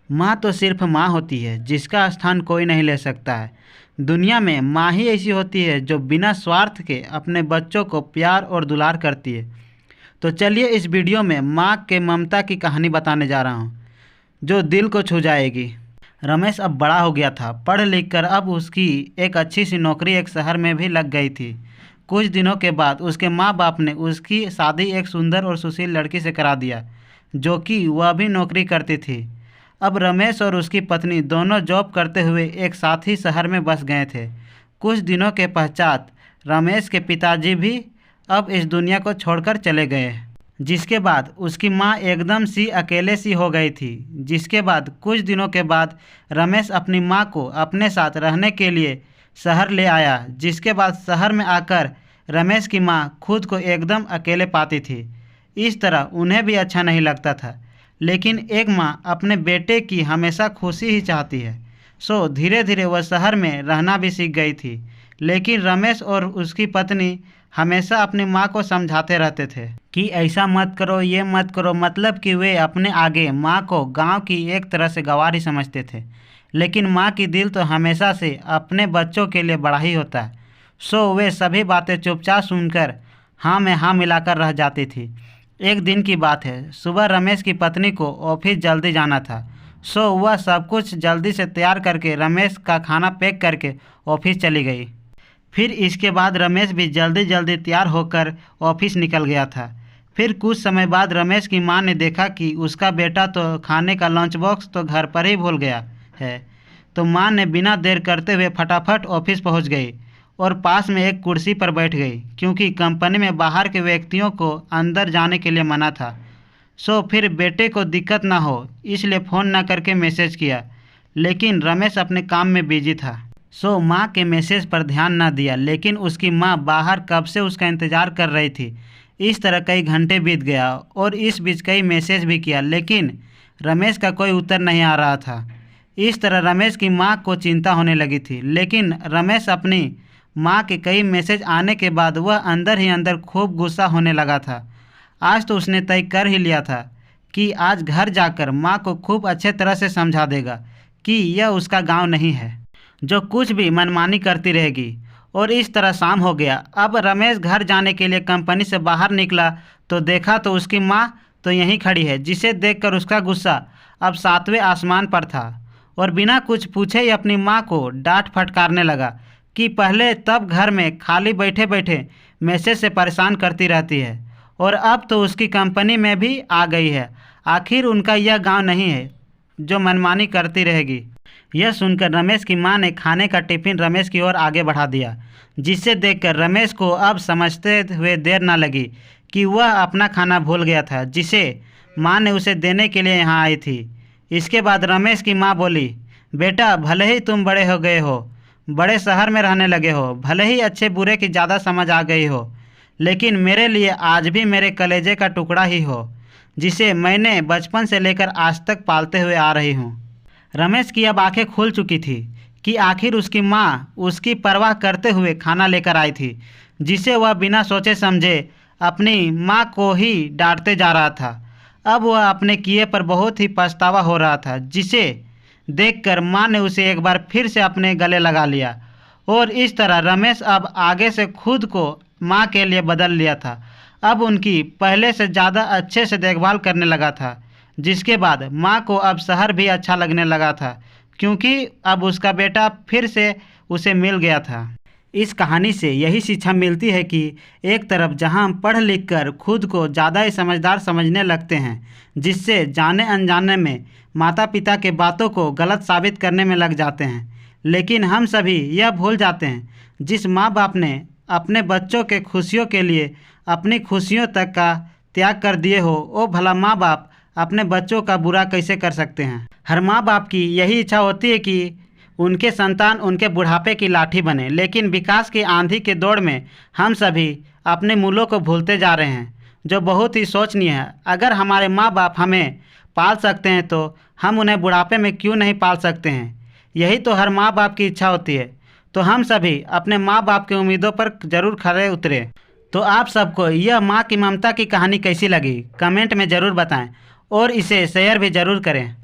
माँ तो सिर्फ माँ होती है जिसका स्थान कोई नहीं ले सकता है। दुनिया में माँ ही ऐसी होती है जो बिना स्वार्थ के अपने बच्चों को प्यार और दुलार करती है। तो चलिए इस वीडियो में माँ के ममता की कहानी बताने जा रहा हूँ जो दिल को छू जाएगी। रमेश अब बड़ा हो गया था। पढ़ लिख कर अब उसकी एक अच्छी सी नौकरी एक शहर में भी लग गई थी। कुछ दिनों के बाद उसके माँ बाप ने उसकी शादी एक सुंदर और सुशील लड़की से करा दिया जो कि वह भी नौकरी करती थी। अब रमेश और उसकी पत्नी दोनों जॉब करते हुए एक साथ ही शहर में बस गए थे। कुछ दिनों के पश्चात रमेश के पिताजी भी अब इस दुनिया को छोड़कर चले गए, जिसके बाद उसकी माँ एकदम सी अकेले सी हो गई थी। जिसके बाद कुछ दिनों के बाद रमेश अपनी माँ को अपने साथ रहने के लिए शहर ले आया। जिसके बाद शहर में आकर रमेश की माँ खुद को एकदम अकेले पाती थी। इस तरह उन्हें भी अच्छा नहीं लगता था, लेकिन एक माँ अपने बेटे की हमेशा खुशी ही चाहती है। सो धीरे धीरे वह शहर में रहना भी सीख गई थी। लेकिन रमेश और उसकी पत्नी हमेशा अपनी माँ को समझाते रहते थे कि ऐसा मत करो, ये मत करो। मतलब कि वे अपने आगे माँ को गांव की एक तरह से गंवार ही समझते थे। लेकिन माँ की दिल तो हमेशा से अपने बच्चों के लिए बड़ा ही होता है। सो वे सभी बातें चुपचाप सुनकर हाँ में हाँ मिलाकर रह जाती थी। एक दिन की बात है, सुबह रमेश की पत्नी को ऑफिस जल्दी जाना था। सो वह सब कुछ जल्दी से तैयार करके रमेश का खाना पैक करके ऑफिस चली गई। फिर इसके बाद रमेश भी जल्दी जल्दी तैयार होकर ऑफिस निकल गया था। फिर कुछ समय बाद रमेश की माँ ने देखा कि उसका बेटा तो खाने का लंच बॉक्स तो घर पर ही भूल गया है। तो माँ ने बिना देर करते हुए फटाफट ऑफिस पहुँच गई और पास में एक कुर्सी पर बैठ गई, क्योंकि कंपनी में बाहर के व्यक्तियों को अंदर जाने के लिए मना था। सो फिर बेटे को दिक्कत ना हो इसलिए फ़ोन ना करके मैसेज किया, लेकिन रमेश अपने काम में बिजी था। सो माँ के मैसेज पर ध्यान ना दिया, लेकिन उसकी माँ बाहर कब से उसका इंतज़ार कर रही थी। इस तरह कई घंटे बीत गया और इस बीच कई मैसेज भी किया, लेकिन रमेश का कोई उत्तर नहीं आ रहा था। इस तरह रमेश की माँ को चिंता होने लगी थी। लेकिन रमेश अपनी माँ के कई मैसेज आने के बाद वह अंदर ही अंदर खूब गुस्सा होने लगा था। आज तो उसने तय कर ही लिया था कि आज घर जाकर माँ को खूब अच्छे तरह से समझा देगा कि यह उसका गांव नहीं है जो कुछ भी मनमानी करती रहेगी। और इस तरह शाम हो गया। अब रमेश घर जाने के लिए कंपनी से बाहर निकला तो देखा तो उसकी माँ तो यहीं खड़ी है, जिसे देखकर उसका गुस्सा अब 7वें आसमान पर था और बिना कुछ पूछे ही अपनी माँ को डांट फटकारने लगा कि पहले तब घर में खाली बैठे बैठे मैसेज से परेशान करती रहती है और अब तो उसकी कंपनी में भी आ गई है। आखिर उनका यह गांव नहीं है जो मनमानी करती रहेगी। यह सुनकर रमेश की मां ने खाने का टिफिन रमेश की ओर आगे बढ़ा दिया, जिसे देखकर रमेश को अब समझते हुए देर न लगी कि वह अपना खाना भूल गया था जिसे मां ने उसे देने के लिए यहाँ आई थी। इसके बाद रमेश की मां बोली, बेटा भले ही तुम बड़े हो गए हो, बड़े शहर में रहने लगे हो, भले ही अच्छे बुरे की ज़्यादा समझ आ गई हो, लेकिन मेरे लिए आज भी मेरे कलेजे का टुकड़ा ही हो, जिसे मैंने बचपन से लेकर आज तक पालते हुए आ रही हूँ। रमेश की अब आंखें खुल चुकी थी कि आखिर उसकी माँ उसकी परवाह करते हुए खाना लेकर आई थी, जिसे वह बिना सोचे समझे अपनी माँ को ही डांटते जा रहा था। अब वह अपने किए पर बहुत ही पछतावा हो रहा था, जिसे देखकर माँ ने उसे एक बार फिर से अपने गले लगा लिया। और इस तरह रमेश अब आगे से खुद को माँ के लिए बदल लिया था। अब उनकी पहले से ज़्यादा अच्छे से देखभाल करने लगा था, जिसके बाद माँ को अब शहर भी अच्छा लगने लगा था, क्योंकि अब उसका बेटा फिर से उसे मिल गया था। इस कहानी से यही शिक्षा मिलती है कि एक तरफ जहां हम पढ़ लिख कर खुद को ज़्यादा ही समझदार समझने लगते हैं, जिससे जाने अनजाने में माता पिता के बातों को गलत साबित करने में लग जाते हैं, लेकिन हम सभी यह भूल जाते हैं जिस माँ बाप ने अपने बच्चों के खुशियों के लिए अपनी खुशियों तक का त्याग कर दिए हो, वो भला माँ बाप अपने बच्चों का बुरा कैसे कर सकते हैं। हर माँ बाप की यही इच्छा होती है कि उनके संतान उनके बुढ़ापे की लाठी बने, लेकिन विकास की आंधी के दौड़ में हम सभी अपने मूलों को भूलते जा रहे हैं, जो बहुत ही शोचनीय है। अगर हमारे माँ बाप हमें पाल सकते हैं तो हम उन्हें बुढ़ापे में क्यों नहीं पाल सकते हैं। यही तो हर माँ बाप की इच्छा होती है। तो हम सभी अपने माँ बाप की उम्मीदों पर ज़रूर खरे उतरे। तो आप सबको यह माँ की ममता की कहानी कैसी लगी कमेंट में ज़रूर बताएं और इसे शेयर भी ज़रूर करें।